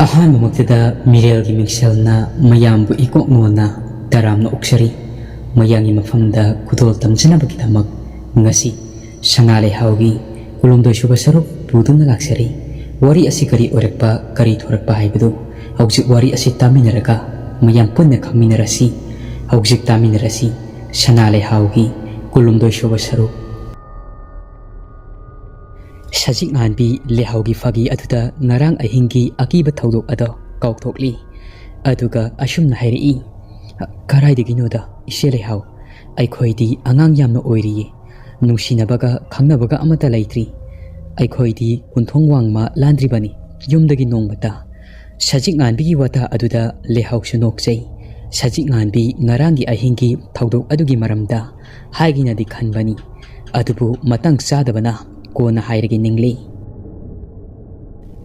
Ahanbamagtada Meerel Gi Mingsel na mayambu ikok ngona taramna uksari mayangi mafamda kudol tamjinabagidamak ngasi sana Leihao gi kulumdoi suba saruk puduna laksari wari asi kari orekpa kari thorakpa haibadu haujik wari asi taminaraga mayam punna khangminarasi haujik taminarasi sana Leihao gi kulumdoi suba saruk Sajik nganbi Leihao gi fagi aduda ngarang ahinggi akiba thaudok ado kaukthokli aduga asumna hairi karaidaginoda ise Leihao aikhoidi angang yamna oiriye nungsinabaga khangnabaga amata laitri aikhoidi kunthong wangma landribani yumdagi nongmata sajik nganbi gi wata aduda Leihao sunokchei sajik nganbi ngarangi ahinggi thaudok adugi maramda haigina di khanbani adubu matang sadabana Kona hairagi ningli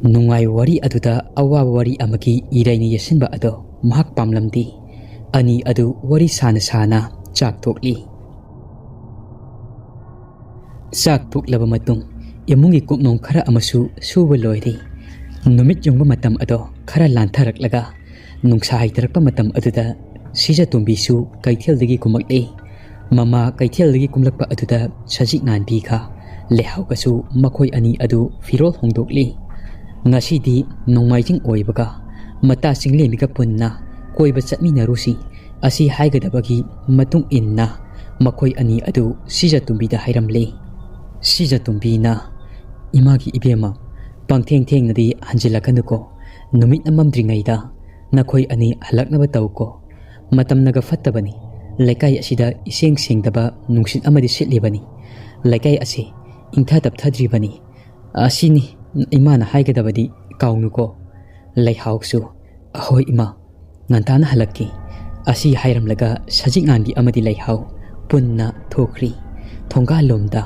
nungai wari aduda awa wari amaki iraini yasinba ado mahak pamlamdi ani adu wari sana sana chak thokli chak thoklaba matung imungi kupnong khara amasu suba loiri numit yongba matam ado khara lantharak nungsa haitarakpa matam aduda sija tumbisu kaithel dagi kumakli mama kaithel dagi kumlakpa aduda sajik nganbi kha Leihao kasu makhoi ani adu firol hongdokli ngasidi nongmaijing oibaga mata singlemiga punna koiba chatminarusi asi haigadabagi matung inna makhoi ani adu sija tumbida hairamle sija tumbina imagi ibema pangtheng nadi hanjilakanuko numit amamdringaida nakhoi ani halaknaba tawko matamnaga fattabani lekai asida iseng sengdaba nungsit amadi sitlibani lekai ase ingtha tapthadribani asini imana haigadabadi kaunuko Leihao su ahoi ima ngantana halakki asi hairamlaga sajik nganbi amadi Leihao punna thokri thongga lomda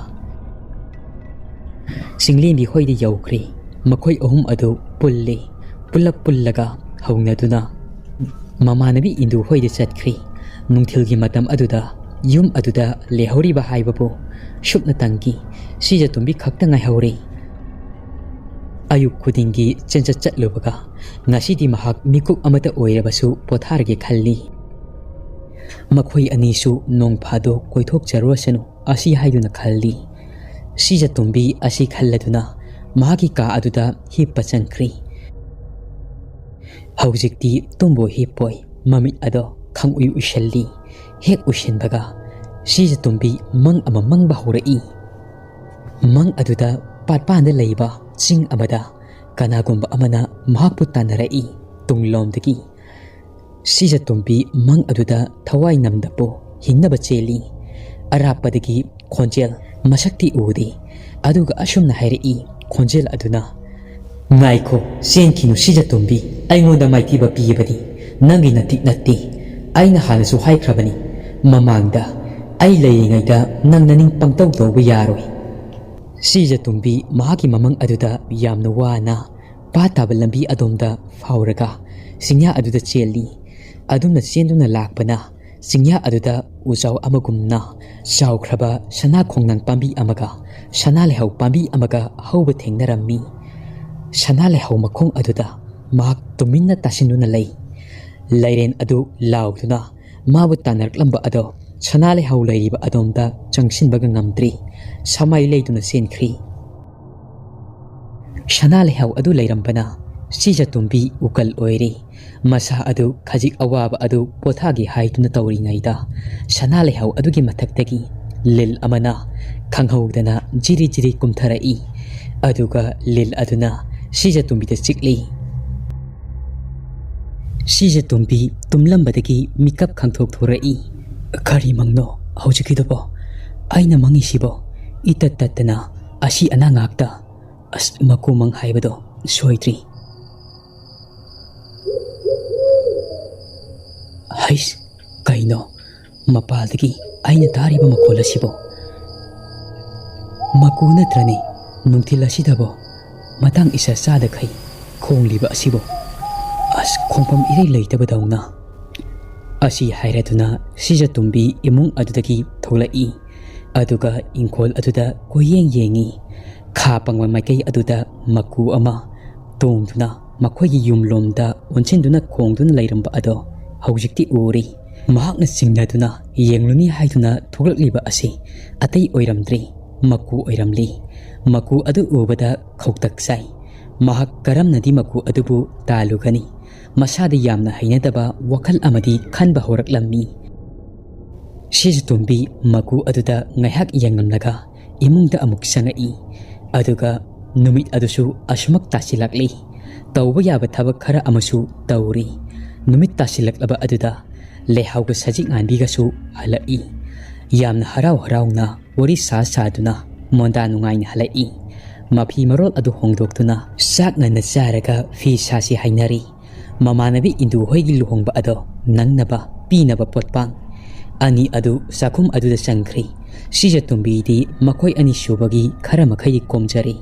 singlembi hoidi yaukri makhoi ahum adu pullaga haunaduna mamanabi indu hoidi chatkri nungthilgi matam aduda yum aduda Leihori ba haibabu shupna tangi sija tumbi khakta ngai hauri ayuk khudingi chencha chatlubaga ngasidi mahak mikuk amata oirabasu potharge khalli makhoi anisu nongphado koithok charosanu asi haiduna khalli sija tumbi asi khalladuna mahaki ka aduda hippa chankri haujikti tumbo hippoi mamit ado khangui ushalli hek ushenbaga sija tumbi mang amamang bahaurai mang aduda patpanda leiba ching amada kanagomba amana mahakpu tanarai tunglomdagi sija tumbi mang aduda thawai namdapo hingnaba cheli arapadagi khonjel masakti udi aduga asumna hairi khonjel aduna ngaiko senkinu sija tumbi aingoda maitiba pibani nangi natik natti aina hanasu haikrabani mamangda ai leingayda nang naning pangtaw tawba yaroi sija tumbi mahaki mamang aduda yamna wana pataba lambi adomda fauraga singya aduda cheli adumna chenduna lakpana singya aduda ujaw amagumna chawkhraba sana khongnang pambi amaga sana Leihao pambi amaga hauba thengnarammi sana Leihao makhong aduda mahak tuminna tasinuna Leiren adu lauduna mabu tanarklamba ado sana Leihao leiriba adomda changsinbaga ngamdri samai leiduna senkhri sana Leihao adu leirambana sija tumbi ukal oiri masa adu khajik awaba adu pothagi haituna tawringaida sana Leihao adugi mathaktagi lil amana khanghaudana jiri kumtharai aduga lil aduna sija tumbi da chikli sija tumbi tumlambadagi mikap khangthok thorai kari mangno haujikidobo aina mangisibo itatatana asi anangakta as makumang haibado soitri hais kaino mapaldagi aina tariba makolasibo makuna trani nungtilasidabo matang isa sada kai khongliba asibo as khongpam irei leitabadawna asi hairaduna sija tumbi imung adudagi tholai aduga ingkol aduda koyeng yengi kha pangwa maikai aduda maku ama tongduna makhoi yum lomda onchinduna khongduna lairamba ado haujikti uri mahakna singnaduna yengluni haiduna thoglakliba asi atai oiramdri maku oiramli maku adu ubada khoktak sai mahak karamnadi maku adubu talugani masada yamna hainadaba wakal amadi khanba horaklammi Shizutumbi maku aduda ngaihak yangamnaga imungda amuk sangai aduga numit adusu asumak tasilakli tawba yaba thabak khara amasu tawri numit tasilaklaba aduda leihauga sajik nganbigasu halai yamna harau-harauna wari sa-saduna monda nungaina halai mapi marol adu hongdoktuna sak ngana charaga fi sasi hainari mamanabi indu hoigi luhongba ado nangnaba pinaba potpang ani adu sakum aduda sangkhri Shizutumbi di makhoi ani subagi khara makhai komjari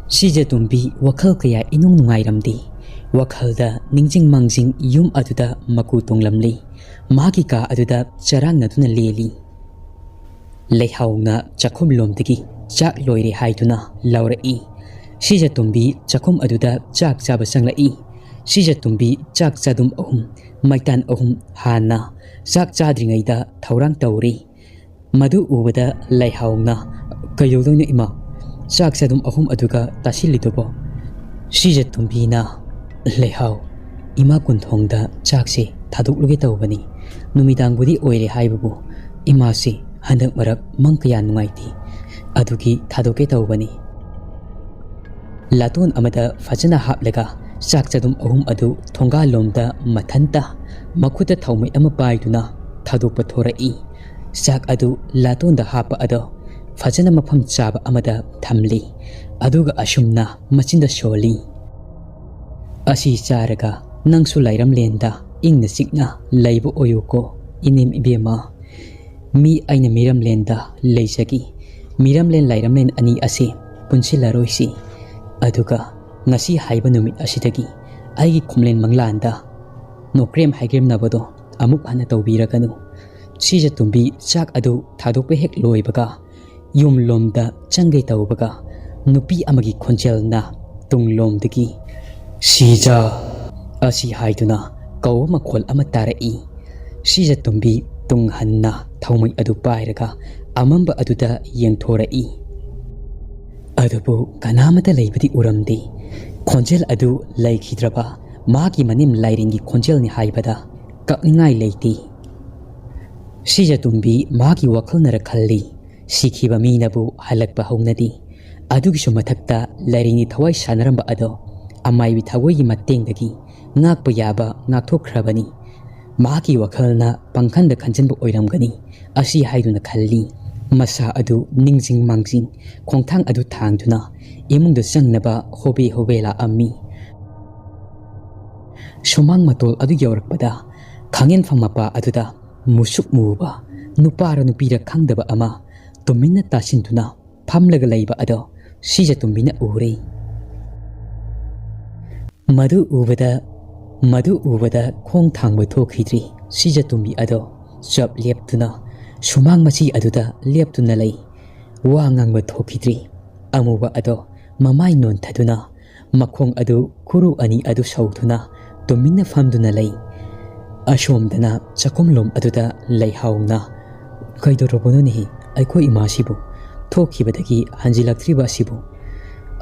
Shizutumbi wakhal kaya inung nungairamdi wakhalda ningjing mangjing yum aduda maku tonglamli magi ka aduda charang naduna leli leihauna chakhum lomdagi chak loire haiduna laurai Shizutumbi chakhum aduda chak chaba sanglai Shizutumbi chak chadum ahum maitan ahum hana chak chadringaida thaurang tawri madu ubada leihauna kayolona ima chak chadum ahum aduga tasilidobo Shizutumbi na Leihao ima kunthongda chakse thadukluge tawbani numidangbudi oire haibubu imasi handak marak mangkaya nungaiti adugi thadoke tawbani Laton amada fajana haplega chak chadum ahum adu thonga lomda mathanta makhuta thaumai ama paiduna thadukpa thorai chak adu latonda hapa ado fajana mafam chaba amada thamli aduga asumna machinda soli Asi charaga nangsu lairam lenda ingna sikna laibu oyuko inem ibema mi aina miram lenda leisagi miram len lairam len ani ase punsilaroisi aduga ngasi haiba numit asidagi aigi khumlen manglanda nokrem haigrem nabado amuk hana tawbiraganu Shizutumbi chak adu thadokpe hek loibaga yum lomda changai tawbaga nupi amagi khonjelna tunglomdagi Sija asi haiduna kaw makhol ama tarai Shizutumbi tunghanna thaumai adu pairaga amamba aduda yengthorai adubu kanamata leibadi uramdi khonjel adu laikhidraba magi manim lairingi khonjel ni haibada kakningai leiti Shizutumbi magi wakhalnara khalli sikhiba minabu halakba haunadi adugi sumathakta lairingi thawai sanaramba ado amai thawai matengdagi ngakpa yaba ngakthokhrabani magi wakhalna pangkhanda khanjinbu oiramgani asi haiduna khalli masa adu ningjing mangjing khongthang adu thangduna imungda changnaba hobe la ammi sumang matol adu yawrakpada khangen famapa aduda musuk muba nupara nupira khangdaba ama tuminna tasinduna phamlaga leiba ado Shizutumbina uri Madu ubada khong thangba thokhidri Shizutumbi ado chap leptuna sumang machi aduda leptuna lei wa ngangba thokhidri amuba ado mamai non thaduna makhong adu khuru ani adu sauduna tuminna famduna lei ashomdana chakumlom aduda leihauna kaidorobono ni aikoi imasibu thokhibadagi hanjilaktriba asibu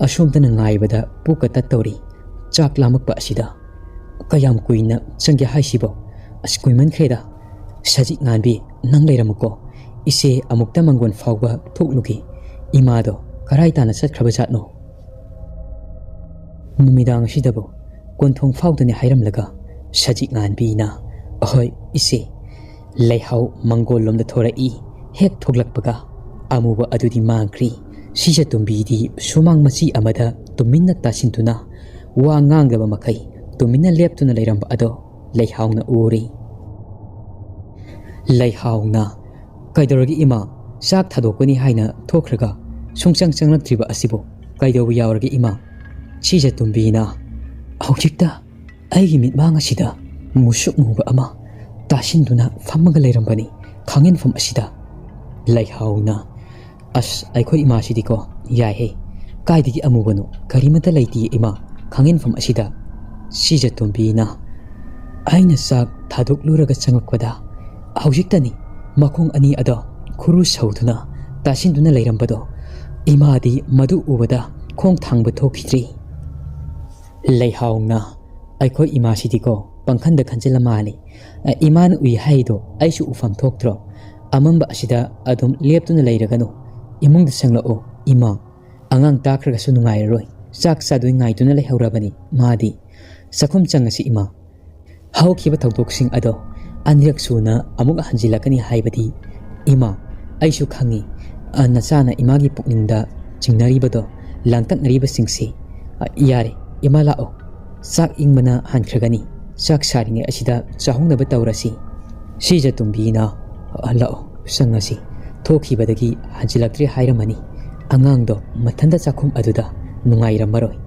ashomdana ngaibada pukata tawri chak lamakpa asida kayam kuina changya haisibo askuiman kheda sajik nganbi nang leiramuko ise amukta mangon fawba thoklugi imado karai tana satkhaba jatno numidang sidabo konthong fawdani hairamlaga sajik nganbi na ahoi ise leihau mangol lomda thorai hek thoglakpaga amuba adudi mangkri Shizutumbi di sumang machi amada tuminna tasintuna wa ngangdaba makai tuminna leptuna leiramba ado leihauna uri leihauna kaidorogi ima sak thadokani haina thokraga sungchang changlaktriba asibo kaidobu yawargi ima Shizutumbi na hojikta aigi mitmang asida musuk muba ama tasinduna fammaga leirambani khangen fam asida leihauna as aikoi ima sidiko yai he Kaidigi amubano karimata laiti ima khangin fam asida sija tumbina aina sak thaduk luraga changakpada haujiktani makong ani ado khuru sauduna tasinduna leirambado imadi madu ubada khong thangba thokidri Leihauna aikoi ima sidiko pangkhanda khanjela mali iman ui haido aisu ufam thoktro amamba asida adum leptuna leiraganu imungda sanglao ima angang takraga su nungai roi sak sadui ngai tuna lehaurabani madi sakhum changasi ima haukiba thaudoksing ado anriak suna amuk hanjilakani haibadi ima aisu khangi anachana imagi pukningda chingnaribado langtaknariba singsi yare ima lao sak ingmana hankragani sak saringe asida chahungnaba tawrasi sija tumbina lao sangasi thokibadagi hanjilakri hairamani angangdo mathanda chakhum aduda nungairammaroi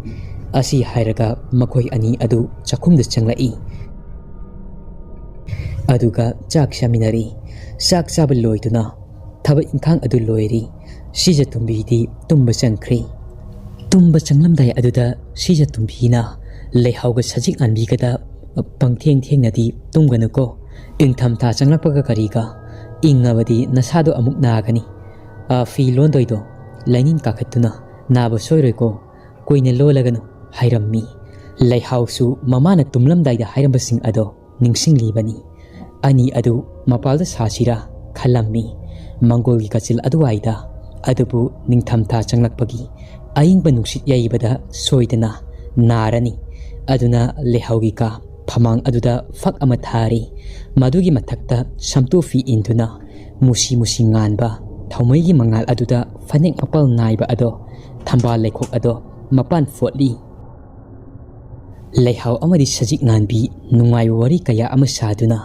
asi hairaga makhoi ani adu chakhumda changlai aduga chak shaminari sak chaba loituna thaba inkhang adu loiri sija tumbidi tumba changkhri tumba changlamdai aduda sija tumbina leihauga sajik anbigada pangtheng thengnadi tumganuko ingthamtha changlakpaga kariga ingabadi nasado amuk nagani fi londoido lainin kakhatuna naba soiroiko koine lolaganu hairammi leihausu mamana tumlamdaida hairambasing ado ningsinglibani ani adu mapalda sasira khalammi mangolgi kachil aduwaida adubu ningthamtha changlakpagi aingba nungsit yaibada soidana narani aduna leihaugi ka phamang aduda fak ama thari madugi mathakta samtu fi induna musi musi nganba thaumaigi mangal aduda fanek mapal naiba ado thamba lekhok ado mapan fotli leihau amadi sajik nganbi nungai wari kaya ama saduna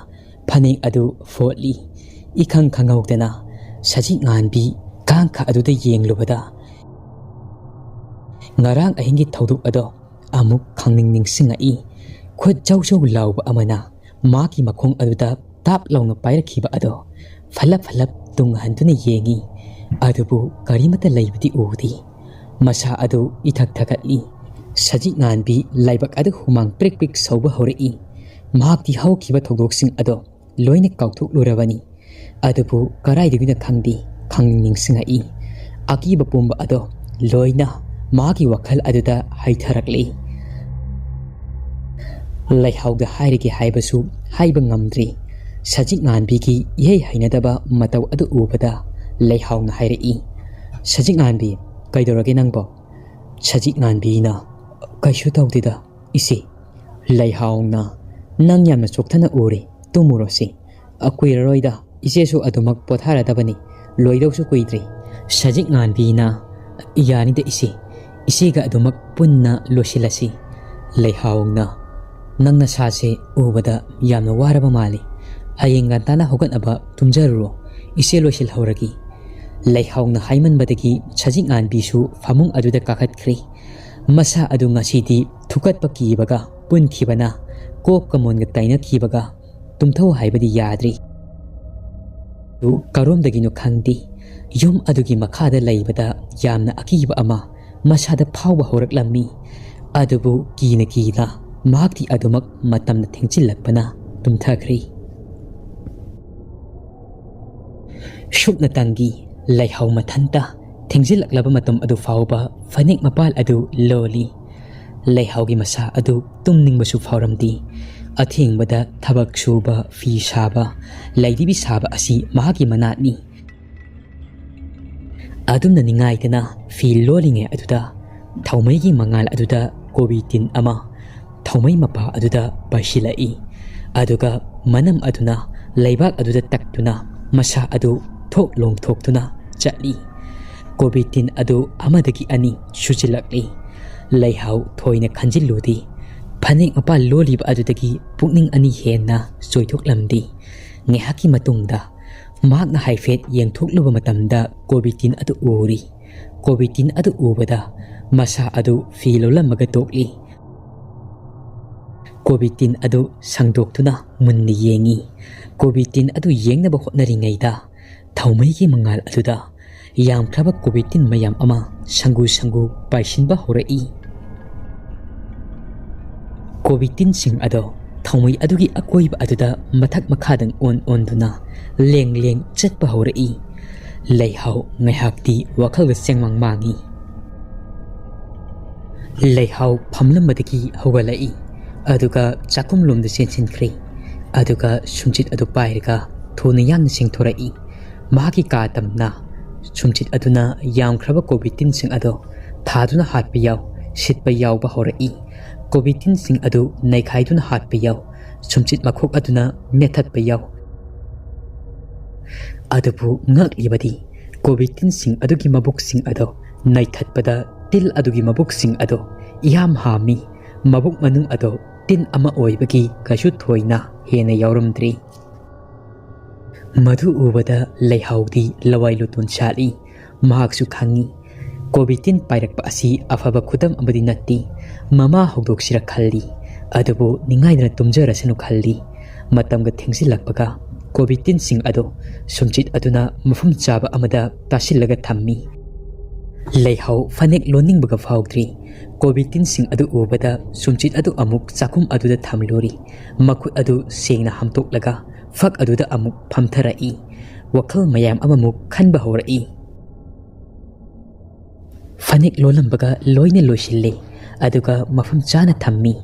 fanek adu fotli ikhang khangawdana sajik nganbi kangkha aduda yenglubada ngarang ahingi thauduk ado amuk khangning ningsingai khut jawjaw lawba amana maki makhong aduda tap lawnga pairakhiba ado falap tung handuna yengi adubu karimata laibati udi masa adu ithak thakatli sajik nganbi laibak adu humang prik prik sauba horei mahakti haukiba thodoksing ado loine kauthuk lurabani adubu karai digina khangdi khangning singai akiba pumba ado loina magi wakhal aduda haitharakli leihauga hairigi haibasu haiba ngamdri sajik nganbigi yei hainadaba mataw adu ubada leihauna hairei sajik nganbi kaidorage nangbo sajik nganbi na kaishu tawdida isi leihauna nang yamna chokthana uri tumurosi akuiraroida isesu adumak potharadabani loidawsu kuidri sajik nganbi na iyani da isiga adumak punna losilasi leihauna nangna sase ubada yamna waraba mali hayenga tana hogan aba tumjaruro ise losil hauragi leihauna haiman badagi sajik nganbisu famung aduda kakhatkri masa adu ngasidi thukat pakibaga punkhibana kop kamonga taina khibaga tumthau haibadi yadri du karomdagino khangdi yum adugi makhada laibada yamna akiba ama masada phawba horaklammi adubu kina mahakti adumak matamna thengchilakpana tumthakri shukna tangi leihau mathanta thengjilaklaba matam adu fawba fanek mapal adu loli leihaugi masa adu tumningbasu fawramdi athingbada thabak suba fi saba laidibi saba asi mahaki manatni adumna ningaitana fi lolinge aduda thaumaigi mangal aduda kobitin ama thaumai mapa aduda pasilai aduga manam aduna leibak aduda taktuna masa adu thok long thoktuna chatli kobitin adu amadagi ani sujilakli leihau thoina khanjiludi phanek mapa loliba adudagi pukning ani henna soithoklamdi ngehaki matungda magna haifet yengthokluba matamda kobitin adu uri kobitin adu ubada masa adu filolamaga tokli kobitin adu sangdoktuna munni yengi kobitin adu yengnaba hotnaringaida thaumaigi mangal aduda ꯌꯥꯝꯈ꯭ꯔꯕ ꯀꯣꯕꯤ ꯇꯤꯟ ꯃꯌꯥꯝ ꯑꯃ ꯁꯪꯒꯨ ꯁꯪꯒꯨ ꯄꯥꯏꯁꯤꯟꯕ ꯍꯧꯔꯛꯏ꯫ ꯀꯣꯕꯤ ꯇꯤꯟꯁꯤꯡ ꯑꯗꯣ ꯊꯧꯃꯩ ꯑꯗꯨꯒꯤ ꯑꯀꯣꯏꯕ ꯑꯗꯨꯗ ꯃꯊꯛ ꯃꯈꯥꯗꯪ ꯑꯣꯟꯗꯨꯅ ꯂꯦꯡ ꯂꯦꯡ ꯆꯠꯄ ꯍꯧꯔꯛꯏ꯫ ꯂꯩꯍꯥꯎ ꯉꯥꯏꯍꯥꯛꯇꯤ ꯋꯥꯈꯜꯗ ꯆꯦꯡꯃꯥꯡ ꯃꯥꯡꯏ꯫ ꯂꯩꯍꯥꯎ ꯐꯝꯂꯝꯕꯗꯒꯤ ꯍꯧꯒꯠꯂꯛꯏ ꯑꯗꯨꯒ ꯆꯥꯛꯈꯨꯝꯂꯣꯝꯗ ꯆꯦꯟꯁꯤꯟꯈ꯭ꯔꯦ꯫ ꯑꯗꯨꯒ ꯁꯨꯝꯆꯤꯠ ꯑꯗꯨ ꯄꯥꯏꯔꯒ ꯊꯨꯅ ꯌꯥꯡꯅ ꯆꯦꯡꯊꯣꯔꯛꯏ꯫ ꯃꯍꯥꯛꯀꯤ ꯀꯥ ꯇꯝꯅ ꯁꯨꯝꯆꯤꯠ ꯑꯗꯨꯅ ꯌꯥꯝꯈ꯭ꯔꯕ ꯀꯣꯕꯤ ꯇꯤꯟꯁꯤꯡ ꯑꯗꯣ ꯊꯥꯗꯨꯅ ꯍꯥꯠꯄ ꯌꯥꯎ ꯁꯤꯠꯄ ꯌꯥꯎꯕ ꯍꯧꯔꯛꯏ꯫ ꯀꯣꯕꯤ ꯇꯤꯟꯁꯤꯡ ꯑꯗꯨ ꯅꯩꯈꯥꯏꯗꯨꯅ ꯍꯥꯠꯄ ꯌꯥꯎ ꯁꯨꯝꯆꯤꯠ ꯃꯈꯣꯛ ꯑꯗꯨꯅ ꯅꯦꯠꯊꯠꯄ ꯌꯥꯎ꯫ ꯑꯗꯨꯕꯨ ꯉꯛꯂꯤꯕꯗꯤ ꯀꯣꯕꯤ ꯇꯤꯟꯁꯤꯡ ꯑꯗꯨꯒꯤ ꯃꯕꯨꯛꯁꯤꯡ ꯑꯗꯣ ꯅꯩꯊꯠꯄꯗ ꯇꯤꯜ ꯑꯗꯨꯒꯤ ꯃꯕꯨꯛꯁꯤꯡ ꯑꯗꯣ ꯏꯍꯥꯝ ꯍꯥꯝꯃꯤ꯫ ꯃꯕꯨꯛ ꯃꯅꯨꯡ ꯑꯗꯣ ꯇꯤꯟ ꯑꯃ ꯑꯣꯏꯕꯒꯤ ꯀꯩꯁꯨ ꯊꯣꯏꯅ ꯍꯦꯟꯅ ꯌꯥꯎꯔꯝꯗ꯭ꯔꯤ꯫ ꯃꯗꯨ ꯎꯕꯗ ꯂꯩꯍꯥꯎꯗꯤ ꯂꯋꯥꯏ ꯂꯨꯇꯣꯟ ꯁꯥꯠꯂꯤ꯫ ꯃꯍꯥꯛꯁꯨ ꯈꯪꯉꯤ ꯀꯣꯕꯤ ꯇꯤꯟ ꯄꯥꯏꯔꯛꯄ ꯑꯁꯤ ꯑꯐꯕ ꯈꯨꯗꯝ ꯑꯃꯗꯤ ꯅꯠꯇꯦ꯫ ꯃꯃꯥ ꯍꯧꯗꯣꯛꯁꯤꯔ ꯈꯜꯂꯤ ꯑꯗꯨꯕꯨ ꯅꯤꯡꯉꯥꯏꯗꯅ ꯇꯨꯝꯖꯔꯁꯅꯨ ꯈꯜꯂꯤ꯫ ꯃꯇꯝꯒ ꯊꯦꯡꯖꯤꯜꯂꯛꯄꯒ ꯀꯣꯕꯤ ꯇꯤꯟꯁꯤꯡ ꯑꯗꯣ ꯁꯨꯝꯆꯤꯠ ꯑꯗꯨꯅ ꯃꯐꯝ ꯆꯥꯕ ꯑꯃꯗ ꯇꯥꯁꯤꯜꯂꯒ ꯊꯝꯃꯤ꯫ ꯂꯩꯍꯥꯎ ꯐꯅꯦꯛ ꯂꯣꯟꯅꯤꯡꯕꯒ ꯐꯥꯎꯗ꯭ꯔꯤ꯫ ꯀꯣꯕꯤ ꯇꯤꯟꯁꯤꯡ ꯑꯗꯨ ꯎꯕꯗ ꯁꯨꯝꯆꯤꯠ ꯑꯗꯨ ꯑꯃꯨꯛ ꯆꯥꯛꯈꯨꯝ ꯑꯗꯨꯗ ꯊꯝꯂꯨꯔꯤ꯫ ꯃꯈꯨꯠ ꯑꯗꯨ ꯁꯦꯡꯅ ꯍꯥꯝꯇꯣꯛꯂꯒ ꯐꯛ ꯑꯗꯨꯗ ꯑꯃꯨꯛ ꯐꯝꯊꯔꯛꯏ꯫ ꯋꯥꯈꯜ ꯃꯌꯥꯝ ꯑꯃꯃꯨꯛ ꯈꯟꯕ ꯍꯧꯔꯛꯏ꯫ ꯐꯅꯦꯛ ꯂꯣꯜꯂꯝꯕꯒ ꯂꯣꯏꯅ ꯂꯣꯏꯁꯤꯜꯂꯦ ꯑꯗꯨꯒ ꯃꯐꯝ ꯆꯥꯅ ꯊꯝꯃꯤ꯫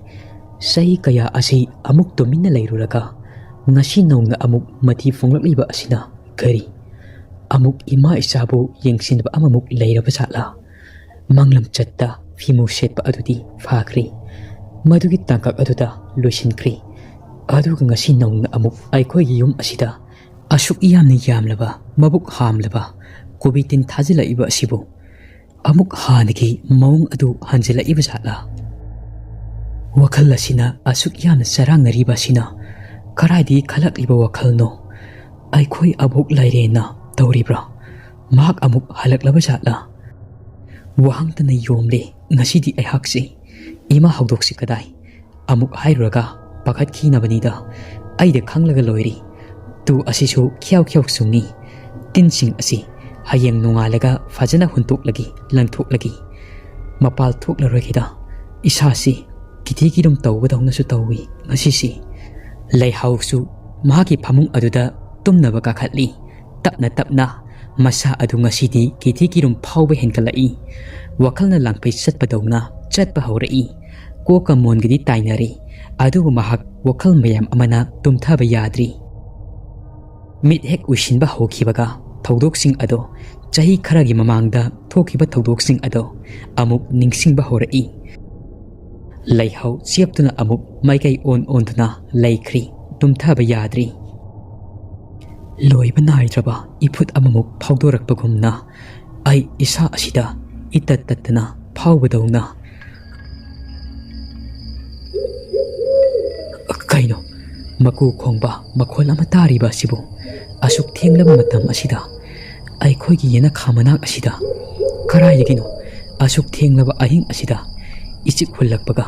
ꯆꯍꯤ ꯀꯌꯥ ꯑꯁꯤ ꯑꯃꯨꯛ ꯇꯨꯃꯤꯟꯅ ꯂꯩꯔꯨꯔꯒ ꯉꯁꯤ ꯅꯧꯅ ꯑꯃꯨꯛ ꯃꯊꯤ ꯐꯣꯡꯂꯛꯂꯤꯕ ꯑꯁꯤꯅ ꯀꯔꯤ? ꯑꯃꯨꯛ ꯏꯃꯥ ꯏꯆꯥꯕꯨ ꯌꯦꯡꯁꯤꯟꯕ ꯑꯃꯃꯨꯛ ꯂꯩꯔꯕ ꯖꯥꯠꯂꯥ? ꯃꯪꯂꯝꯆꯠꯇ ꯐꯤꯃꯨ ꯁꯦꯠꯄ ꯑꯗꯨꯗꯤ ꯐꯥꯈ꯭ꯔꯦ꯫ ꯃꯗꯨꯒꯤ ꯇꯥꯡꯀꯛ ꯑꯗꯨꯗ ꯂꯣꯏꯁꯤꯟꯈ꯭ꯔꯦ꯫ ꯑꯗꯨꯒ ꯉꯁꯤ ꯅꯧꯅ ꯑꯃꯨꯛ ꯑꯩꯈꯣꯏꯒꯤ ꯌꯨꯝ ꯑꯁꯤꯗ ꯑꯁꯨꯛ ꯌꯥꯝꯅ ꯌꯥꯝꯂꯕ ꯃꯕꯨꯛ ꯍꯥꯝꯂꯕ ꯀꯣꯕꯤ ꯇꯤꯟ ꯊꯥꯖꯤꯜꯂꯛꯏꯕ ꯑꯁꯤꯕꯨ ꯑꯃꯨꯛ ꯍꯥꯟꯅꯒꯤ ꯃꯑꯣꯡ ꯑꯗꯨ ꯍꯟꯖꯤꯜꯂꯛꯏꯕ ꯖꯥꯠꯂꯥ? ꯋꯥꯈꯜ ꯑꯁꯤꯅ ꯑꯁꯨꯛ ꯌꯥꯝꯅ ꯆꯔꯥꯡꯅꯔꯤꯕ ꯑꯁꯤꯅ ꯀꯔꯥꯏꯗꯒꯤ ꯈꯜꯂꯛꯂꯤꯕ ꯋꯥꯈꯜꯅꯣ? ꯑꯩꯈꯣꯏ ꯑꯕꯣꯛ ꯂꯥꯏꯔꯦꯟꯅ ꯇꯧꯔꯤꯕ꯭ꯔꯥ? ꯃꯍꯥꯛ ꯑꯃꯨꯛ ꯍꯜꯂꯛꯂꯕ ꯖꯥꯠꯂꯥ? ꯋꯥꯍꯪꯇꯅ ꯌꯣꯝꯂꯦ ꯉꯁꯤꯗꯤ ꯑꯩꯍꯥꯛꯁꯦ꯫ ꯏꯃꯥ ꯍꯧꯗꯣꯛꯁꯤ ꯀꯗꯥꯏ? ꯑꯃꯨꯛ ꯍꯥꯏꯔꯨꯔꯒ ꯄꯥꯈꯠꯈꯤꯅꯕꯅꯤꯗ ꯑꯩꯗ ꯈꯪꯂꯒ ꯂꯣꯏꯔꯤ꯫ ꯇꯨ ꯑꯁꯤꯁꯨ ꯈ꯭ꯌꯥꯎ ꯈ꯭ꯌꯥꯎ ꯆꯨꯡꯉꯤ꯫ ꯇꯤꯟꯁꯤꯡ ꯑꯁꯤ ꯍꯌꯦꯡ ꯅꯣꯡꯉꯥꯜꯂꯒ ꯐꯖꯅ ꯍꯨꯟꯇꯣꯛꯂꯒꯤ ꯂꯪꯊꯣꯛꯂꯒꯤ ꯃꯄꯥꯜ ꯊꯣꯛꯂꯔꯣꯏꯒꯦꯗ꯫ ꯏꯁꯥꯁꯤ ꯀꯤꯊꯤ ꯀꯤꯔꯨꯝ ꯇꯧꯕꯗꯧꯅꯁꯨ ꯇꯧꯏ ꯉꯁꯤꯁꯤ꯫ ꯂꯩꯍꯥꯎꯁꯨ ꯃꯍꯥꯛꯀꯤ ꯐꯃꯨꯡ ꯑꯗꯨꯗ ꯇꯨꯝꯅꯕ ꯀꯥꯈꯠꯂꯤ꯫ ꯇꯞꯅ ꯇꯞꯅ ꯃꯁꯥ ꯑꯗꯨ ꯉꯁꯤꯗꯤ ꯀꯤꯊꯤ ꯀꯤꯔꯨꯝ ꯐꯥꯎꯕ ꯍꯦꯟꯒꯠꯂꯛꯏ꯫ ꯋꯥꯈꯜꯅ ꯂꯥꯡꯐꯩ ꯆꯠꯄꯗꯧꯅ ꯆꯠꯄ ꯍꯧꯔꯛꯏ꯫ ꯀꯣꯛꯀ ꯃꯣꯟꯒꯗꯤ ꯇꯥꯏꯅꯔꯤ ꯑꯗꯨꯕꯨ ꯃꯍꯥꯛ ꯋꯥꯈꯜ ꯃꯌꯥꯝ ꯑꯃꯅ ꯇꯨꯝꯊꯕ ꯌꯥꯗ꯭ꯔꯤ꯫ ꯃꯤꯠ ꯍꯦꯛ ꯎꯏꯁꯤꯟꯕ ꯍꯧꯈꯤꯕꯒ ꯊꯧꯗꯣꯛꯁꯤꯡ ꯑꯗꯣ ꯆꯍꯤ ꯈꯔꯒꯤ ꯃꯃꯥꯡꯗ ꯊꯣꯛꯈꯤꯕ ꯊꯧꯗꯣꯛꯁꯤꯡ ꯑꯗꯣ ꯑꯃꯨꯛ ꯅꯤꯡꯁꯤꯡꯕ ꯍꯧꯔꯛꯏ꯫ ꯂꯩꯍꯥꯎ ꯆꯦꯞꯇꯨꯅ ꯑꯃꯨꯛ ꯃꯥꯏꯀꯩ ꯑꯣꯟꯗꯨꯅ ꯂꯩꯈ꯭ꯔꯤ꯫ ꯇꯨꯝꯊꯕ ꯌꯥꯗ꯭ꯔꯤ꯫ ꯂꯣꯏꯕ ꯅꯥꯏꯗ꯭ꯔꯕ ꯏꯐꯨꯠ ꯑꯃꯃꯨꯛ ꯐꯥꯎꯗꯣꯔꯛꯄꯒꯨꯝꯅ ꯑꯩ ꯏꯁꯥ ꯑꯁꯤꯗ ꯏꯇꯠ ꯇꯠꯇꯅ ꯐꯥꯎꯕꯗꯧꯅ꯫ ꯀꯩꯅꯣ ꯃꯀꯨ ꯈꯣꯡꯕ ꯃꯈꯣꯜ ꯑꯃ ꯇꯥꯔꯤꯕ ꯑꯁꯤꯕꯨ? ꯑꯁꯨꯛ ꯊꯦꯡꯂꯕ ꯃꯇꯝ ꯑꯁꯤꯗ ꯑꯩꯈꯣꯏꯒꯤ ꯌꯦꯅꯈꯥ ꯃꯅꯥꯛ ꯑꯁꯤꯗ ꯀꯔꯥꯏꯗꯒꯤꯅꯣ ꯑꯁꯨꯛ ꯊꯦꯡꯂꯕ ꯑꯍꯤꯡ ꯑꯁꯤꯗ ꯏꯆꯤꯛ ꯍꯨꯜꯂꯛꯄꯒ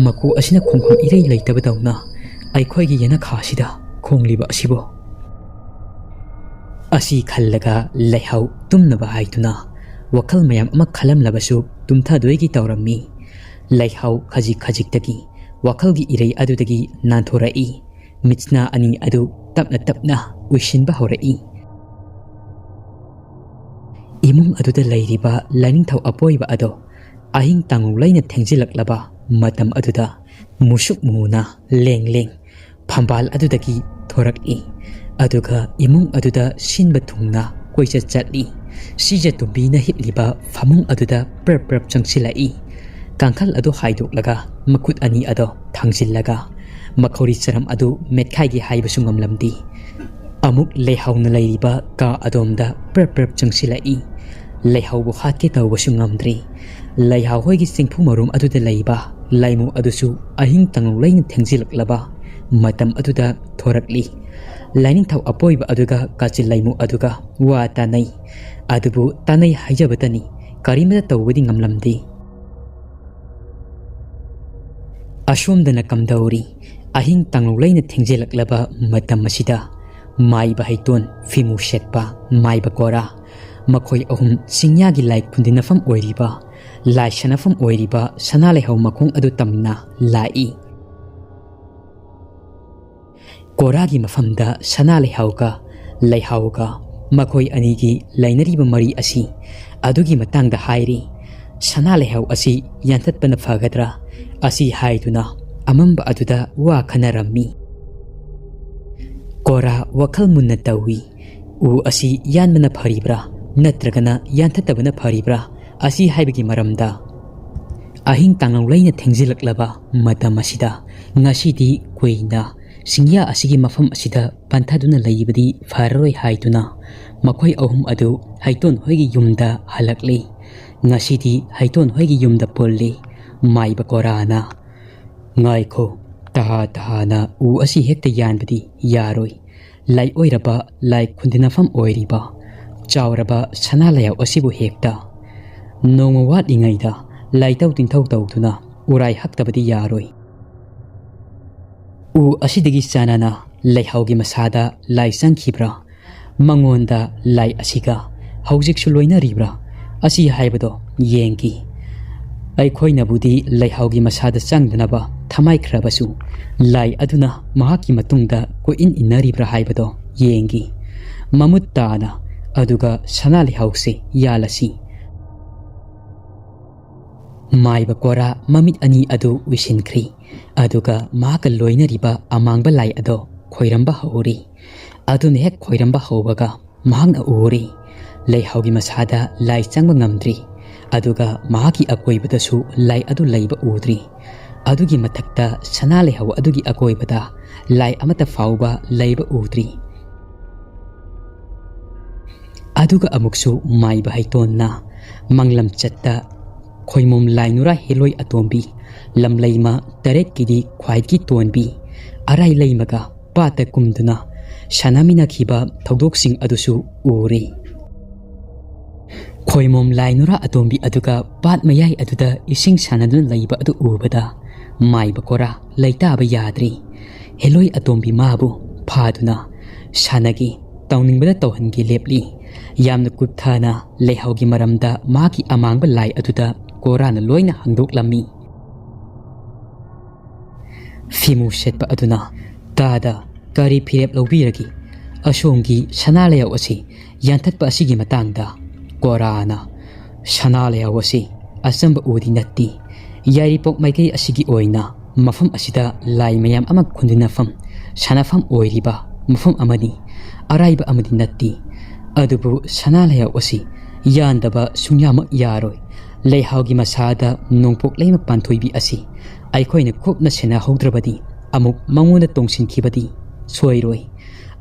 ꯃꯀꯨ ꯑꯁꯤꯅ ꯈꯣꯡꯐꯝ ꯏꯔꯩ ꯂꯩꯇꯕꯗꯧꯅ ꯑꯩꯈꯣꯏꯒꯤ ꯌꯦꯅꯈꯥ ꯑꯁꯤꯗ ꯈꯣꯡꯂꯤꯕ ꯑꯁꯤꯕꯨ? ꯑꯁꯤ ꯈꯜꯂꯒ ꯂꯩꯍꯥꯎ ꯇꯨꯝꯅꯕ ꯍꯥꯏꯗꯨꯅ ꯋꯥꯈꯜ ꯃꯌꯥꯝ ꯑꯃ ꯈꯜꯂꯝꯂꯕꯁꯨ ꯇꯨꯝꯊꯗꯣꯏꯒꯤ ꯇꯧꯔꯝꯃꯤ꯫ ꯂꯩꯍꯥꯎ ꯈꯖꯤꯛ ꯈꯖꯤꯛꯇꯒꯤ ꯋꯥꯈꯜꯒꯤ ꯏꯔꯩ ꯑꯗꯨꯗꯒꯤ ꯅꯥꯟꯊꯣꯔꯛꯏ꯫ ꯃꯤꯠꯁꯅꯥ ꯑꯅꯤ ꯑꯗꯨ ꯇꯞꯅ ꯇꯞꯅ ꯎꯏꯁꯤꯟꯕ ꯍꯧꯔꯛꯏ꯫ ꯏꯃꯨꯡ ꯑꯗꯨꯗ ꯂꯩꯔꯤꯕ ꯂꯥꯏꯅꯤꯡꯊꯧ ꯑꯄꯣꯏꯕ ꯑꯗꯣ ꯑꯍꯤꯡ ꯇꯥꯡꯉꯧ ꯂꯩꯅ ꯊꯦꯡꯖꯤꯜꯂꯛꯂꯕ ꯃꯇꯝ ꯑꯗꯨꯗ ꯃꯨꯁꯨꯛ ꯃꯨꯅ ꯂꯦꯡ ꯂꯦꯡ ꯐꯝꯕꯥꯜ ꯑꯗꯨꯗꯒꯤ ꯊꯣꯔꯛꯏ꯫ ꯑꯗꯨꯒ ꯏꯃꯨꯡ ꯑꯗꯨꯗ ꯁꯤꯟꯕ ꯊꯨꯡꯅ ꯀꯣꯏꯆꯠ ꯆꯠꯂꯤ꯫ ꯁꯤꯖ ꯇꯨꯝꯕꯤꯅ ꯍꯤꯞꯂꯤꯕ ꯐꯃꯨꯡ ꯑꯗꯨꯗ ꯄ꯭ꯔꯞ ꯄ꯭ꯔꯞ ꯆꯪꯁꯤꯜꯂꯛꯏ꯫ ꯀꯥꯡꯈꯜ ꯑꯗꯨ ꯍꯥꯏꯗꯣꯛꯂꯒ ꯃꯈꯨꯠ ꯑꯅꯤ ꯑꯗꯣ ꯊꯥꯡꯖꯤꯜꯂꯒ ꯃꯈꯧꯔꯤ ꯆꯔꯝ ꯑꯗꯨ ꯃꯦꯠꯈꯥꯏꯒꯦ ꯍꯥꯏꯕꯁꯨ ꯉꯝꯂꯝꯗꯦ꯫ ꯑꯃꯨꯛ ꯂꯩꯍꯥꯎꯅ ꯂꯩꯔꯤꯕ ꯀꯥ ꯑꯗꯣꯝꯗ ꯄ꯭ꯔꯞ ꯄ꯭ꯔꯞ ꯆꯪꯁꯤꯜꯂꯛꯏ꯫ ꯂꯩꯍꯥꯎꯕꯨ ꯍꯥꯠꯀꯦ ꯇꯧꯕꯁꯨ ꯉꯝꯗ꯭ꯔꯤ꯫ ꯂꯩꯍꯥꯎ ꯍꯣꯏꯒꯤ ꯆꯤꯡꯐꯨ ꯃꯔꯨꯝ ꯑꯗꯨꯗ ꯂꯩꯕ ꯂꯥꯏꯃꯨ ꯑꯗꯨꯁꯨ ꯑꯍꯤꯡ ꯇꯥꯡꯉꯧ ꯂꯩꯅ ꯊꯦꯡꯖꯤꯜꯂꯛꯂꯕ ꯃꯇꯝ ꯑꯗꯨꯗ ꯊꯣꯔꯛꯂꯤ꯫ ꯂꯥꯏꯅꯤꯡꯊꯧ ꯑꯄꯣꯏꯕ ꯑꯗꯨꯒ ꯀꯥꯆꯤꯜ ꯂꯩꯃꯨ ꯑꯗꯨꯒ ꯋꯥ ꯇꯥꯅꯩ꯫ ꯑꯗꯨꯕꯨ ꯇꯥꯅꯩ ꯍꯥꯏꯖꯕꯇꯅꯤ ꯀꯔꯤꯃꯇ ꯇꯧꯕꯗꯤ ꯉꯝꯂꯝꯗꯦ꯫ ꯑꯁꯣꯝꯗꯅ ꯀꯝꯗꯧꯔꯤ? ꯑꯍꯤꯡ ꯇꯥꯡꯉꯧ ꯂꯩꯅ ꯊꯦꯡꯖꯤꯜꯂꯛꯂꯕ ꯃꯇꯝ ꯑꯁꯤꯗ ꯃꯥꯏꯕ ꯍꯩꯇꯣꯟ ꯐꯤꯃꯨ ꯁꯦꯠꯄ ꯃꯥꯏꯕ ꯀꯣꯔꯥ makhoi ahum singya gi lai khundinafam oiriba lai shanafam oiriba sana leihau makong adu tamna lai kora gi mafamda sana leihau ka makhoi ani gi lainariba mari asi adugi matangda hairi sana leihau asi yantatpana phagadra asi haiduna amamba aduda wa khanarami kora wakhal munna tawi u asi yanmana pharibra natragana yantatabana pharibra asi haibagi maramda ahing tanglong laina thengjilaklaba matam asida ngasidi koina singya asigi mafam asida panthaduna laibadi faroi haiduna makhoi ahum adu haiton hoigi yumda halakli ngasidi haiton hoigi yumda polli maiba korana ngaikho tahana u asi hekta yanbadi yaroi lai oiraba lai khundinafam oiriba chawraba sana layau asibu hekta nongma watingaida lai tau tinthau tawtuna urai haktabadi yaroi u asidagi sanana leihaugi masada lai sangkhibra mangonda lai asiga haujik suloina ribra asi haibado yengi ai khoina budi leihaugi masada changdanaba thamai khrabasu lai aduna mahaki matungda ko in inaribra haibado yengi mamutta aduga sana leihause yalasi maiba kora mamit ani adu wisinkri aduga mahaka loinariba amangba lai ado khoiramba hauri adune hek khoiramba hobaga mahangna uri leihaugi masada lai changba ngamdri aduga mahaki akoibadasu lai adu leiba udri adugi mathakta sana leihau adugi akoibada lai amata fauba leiba udri aduga amuksu maiba haitonna manglam chatta khoimom lainura heloi atombi lamleima taret kidi khwaiki tonbi arai leimaga pata kumduna shanamina khiba thaudoksing adusu uri khoimom lainura atombi aduga pat mayai aduda ising sanaduna leiba adu ubada maiba kora leitaba yadri heloi atombi mabu phaduna shanagi tawningbada tawhangi lepli yamna kupthana leihaugi maramda maki amangba lai aduda korana loina hangdoklami fimu setpa aduna tada kari phirep lobiragi asongi sanalaya wasi yantatpa asigi matangda korana sanalaya wasi asamba udi natti yari pok maikei asigi oina mafam asida lai mayam ama khundinafam sanafam oiriba mafam amani araiba amadi natti adubu sanalaya wasi yandaba sunyamak yaroi leihaugi masada nongpok leima panthoibi asi aikhoina khopna sena haudrabadi amuk mangona tongsin khibadi soiroi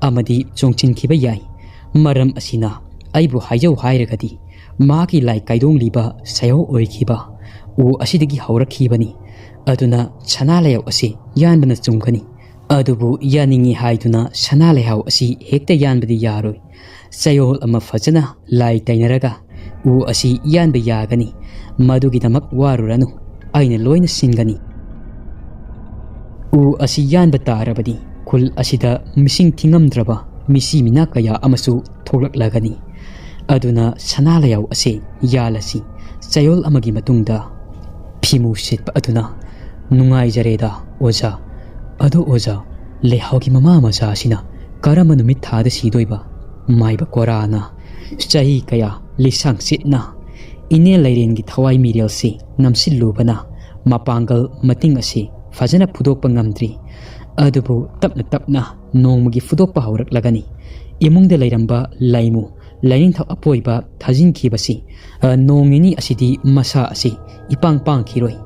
amadi chongchin khiba yai maram asina aibu haijau hairagadi maki lai kaidong liba sayo oikhiba u asidagi haurakhibani aduna sanalayaw asi yanbana chungkani adubu yaningi haiduna sanalayaw asi hekta yanbadi yaroi sayol ama fajana lai tainaraga u asi yanba yagani madugidamak waruranu aina loina singani u asi yanba tarabadi kul asida mising thingamdraba misi mina kaya amasu tholaklagani aduna sanalayaw ase yalasi sayol amagi matungda phimu setpa aduna nungai jareda oza ado oza leihaugi mama maza sina karama numit thada sidoiba maiba korana chahi kaya lisang sitna ine Leiren gi thawai Meerel se namsilubana mapangal mating ase fajana phudokpa ngamdri adubu tapna nongmagi phudokpa hauраklagani imungda leiramba laimu laining thaw apoiba thajin khibasi nongini asidi masa ase ipang khiroi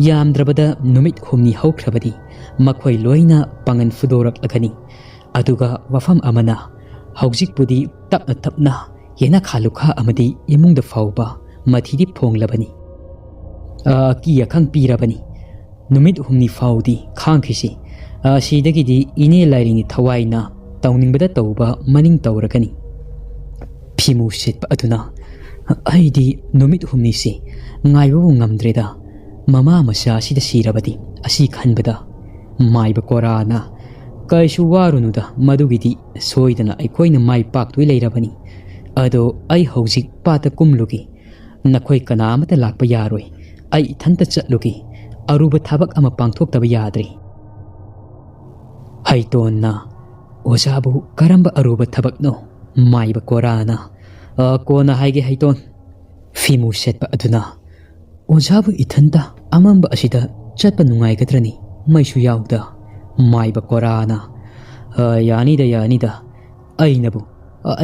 yamdrabada numit khumni haukrabadi makhoi loina pangan phudoraklagani aduga wafam amana haujikpudi tapna yena khalukha amadi imungda fauba mathidi phonglabani kiya khang pirabani numit humni faudi khangkhisi sidagidi ine Leiren thawaina tawningbada tawba maning tawrakani phimu setpa aduna aidi numit humni se ngaibu ngamdreda mama masa sida sirabadi asi khanbada maiba korana kaisu warunuda madugidi soidana aikoina mai paktui leirabani Ado ai hojik pata kumlugi nakhoi kana amata lakpa yaroi ai ithanta chatlugi aruba thabak ama pangthok taba yadri haitonna ojabu karamba aruba thabak no maiba korana kona haige haiton fimu setpa aduna ojabu ithanta amamba asida chatpa nungai gadrani maisu yauda maiba korana yanida ainabu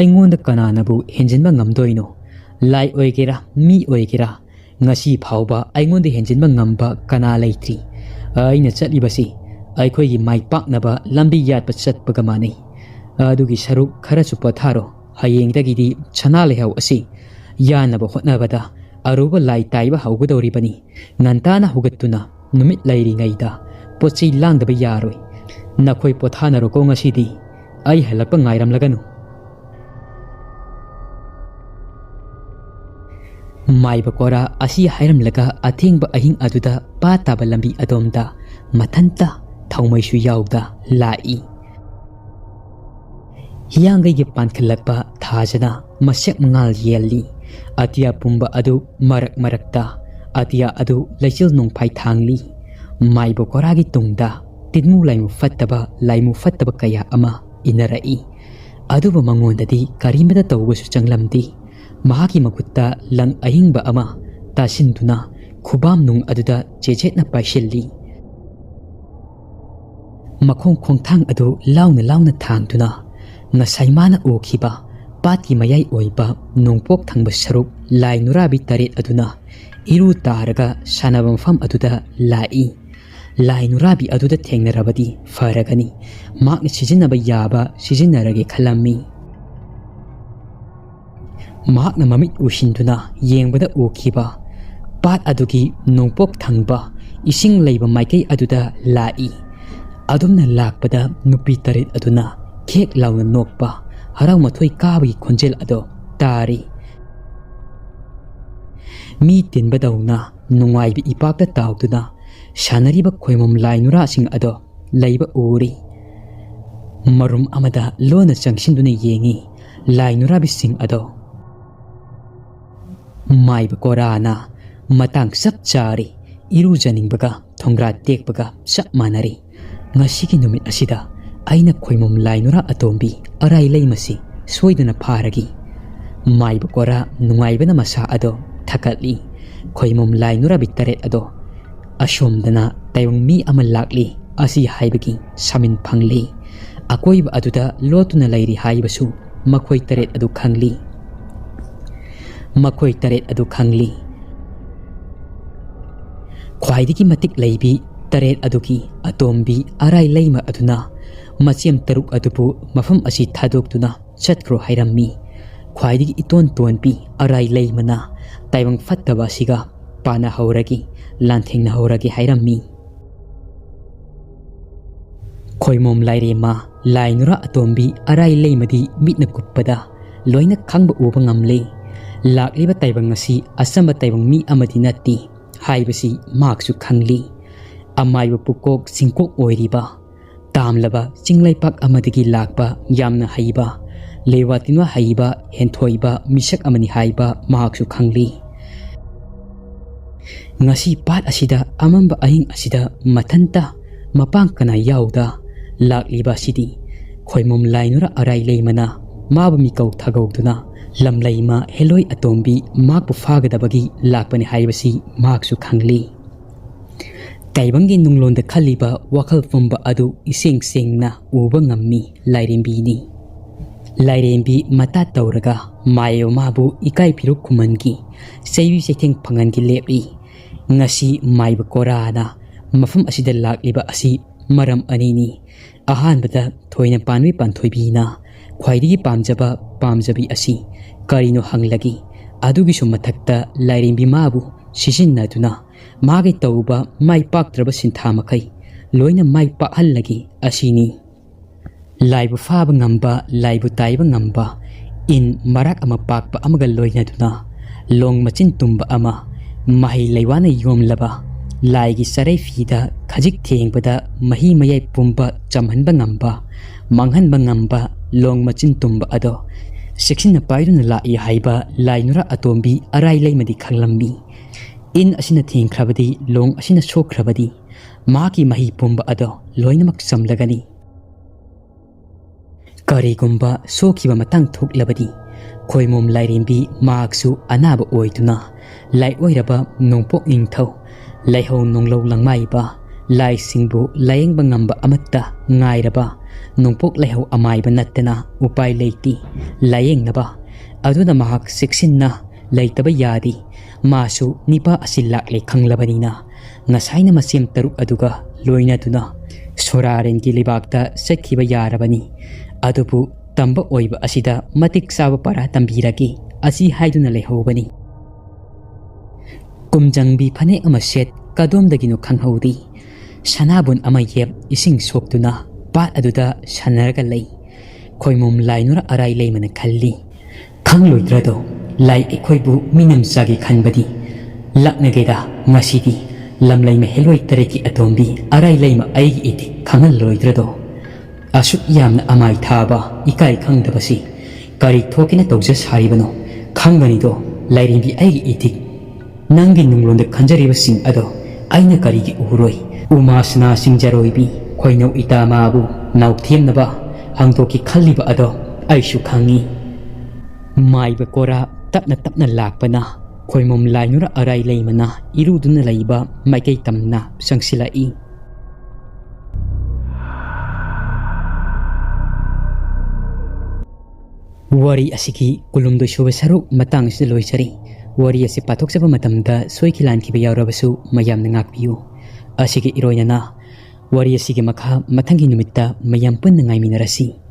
aingonda kananabu henjinba ngamdoino lai oigera mi oigera ngasi phauba aingonda henjinba ngamba kana leitri aina chatlibasi aikhoi mai paknaba lambi yatpa chatpaga mani adugi saruk khara chu patharo hayengdagidi chana lehau asi yanaba hotnabada aruba lai taiba haugadoribani ngantana hugattuna numit lairi ngaida pochi langdaba yaroi nakhoi pothanaro ko ngasidi ai halakpa ngairam laganu maiba kora asi hairam laga athengba ahing aduda pa taba lambi adomda mathanta thaumaisu yauda lai hiyangai ge pankhalakpa thajana masyak mangal yeli atia pumba adu marakta atia adu laichil nongphai thangli maiba kora gi tungda tidmu laimu fattaba kaya ama inarai aduba mangonda di karimada tawbusu changlamdi mahaki makutta lang ahingba ama tasinduna khubam nung aduda chechetna paishilli makhong khongthang adu launa thangduna ngasaimana okhiba pati mayai oiba nongpok thangba saruk lai nurabi taret aduna iru taraga sanabam fam aduda lai nurabi aduda thengnarabadi faragani makna sijinaba yaba sijinarage khalami mahakna mamit usinduna yengbada okhiba pat adugi nongpok thangba ising leiba maikai aduda lai Adomna lakpada nupi tarit aduna kek launa nokpa harau mathoi kawi khonjel ado tari mi tinbadawna nungai bi ipakta tawduna shanariba khoimom lainura sing ado leiba uri marum amada lona changsinduna yengi lainura bi sing ado maiba korana matang sap chari iru janingbaga thongra tekbaga sap manari ngasigi numit asida aina khoimom lainura atombi arai leimasi soidana pharagi maiba kora nungaibana masa ado thakatli khoimom lainura bitaret ado ashomdana tayong mi amal lakli asi haibagi samin phangli akoiba aduda lotuna lairi haibasu makhoi taret adu khangli khwaidigi matik leibi taret aduki atombi arai leima aduna machem taruk adupu mafam asi thadoktuna chatkro hairammi khwaidigi iton tonpi arai leimana taibang fattaba siga pana hauragi lanthengna hauragi hairammi khoimom lairema lainura atombi arai leimadi mitna kuppada loina khangba uba ngamle lakliba taibang asi asamba taibang mi amadi natti haibasi maksu khangli amaiba pukok singkok oiriba tamlaba chinglaipak amadagi lakpa yamna haiba lewatinwa haiba henthoiba misak amani haiba mahaksu khangli ngasi pat asida amamba ahing asida mathanta mapang kana yauda lakliba sidi khoimom lainura arai leimana mabu mikau thagauduna lamlaima heloi atombi makpu fagadabagi lakpani haibasi mahaksu khangli Taibangi nunglonda khaliba wakal fumba adu iseng sengna uba ngammi lairembi mata tauraga mayo mabu ikai phiruk khumangi seiwi setheng phangangi lepi ngasi maiba korana mafam asida lakliba asi maram anini ahanbada thoina panwi panthoibina khwaidigi pamjabi asi karino hanglagi adugi sumathakta lairembi mabu sijinaduna magi tauba mai paktraba sinthamakai loina mai pakhallagi asini laibu phaba ngamba laibu taiba ngamba in marak ama pakpa amaga loina duna long machin tumba ama mahi leiwana yomlaba laigi sarai fida khajik thengbada mahi mayai pumba chamhanba ngamba manghanba ngamba long machin tumba ado seksin na pairuna lai haiba lainura atombi arai leimadi khanglambi in asina thingkhrabadi long asina sokhrabadi maki mahi pumba ado loinamak samlagani karigumba sokhiba matang thoklabadi khoimom lairimbi maksu anaba oiduna lai oiraba nongpok ningthau laihau nonglo langmaiba lai singbu layeng bangamba amatta ngairaba nongpok laihau amaiba nattana upai leiti layeng naba aduna mahak seksinna leitaba yadi masu nipa asilak le khanglabanina ngasaina masem taruk aduga loina tuna soraren gi libakta sekhiba yarabani adubu tamba oiba asida matik saba para tambiragi asi haiduna lehobani kumjangbi phane ama set kadom daginu khanghaudi sanabun ama yeb ising soktuna pat aduda sanaraga lei khoimum lainura arai leimana khalli khangloidrado lai ekhoibu minam sagi khanbadi laknageda ngasidi lamlai me heloi tareki atombi arai leima aigi iti khangal loidrado asuk yamna amai thaba ikai khangdabasi kari thokina tawja saribano khangani do lairimbi aigi iti nangi nunglonda khanjariba sing ado aina karigi uroi umasna singjaroibi khoinau itamabu nauthiemnaba hangtoki khalliba ado aishu khangi maiba kora tapna lakpana khoimom lainura arai leimana iruduna leiba maikai tamna sangsilai wari asiki kulumdo shobe saruk matang si loisari wari asi pathok saba matamda soikilan ki bayawrabasu mayam ngakpiu asiki iroinana wari asigi makha mathangi numitta mayam punna ngai minarasi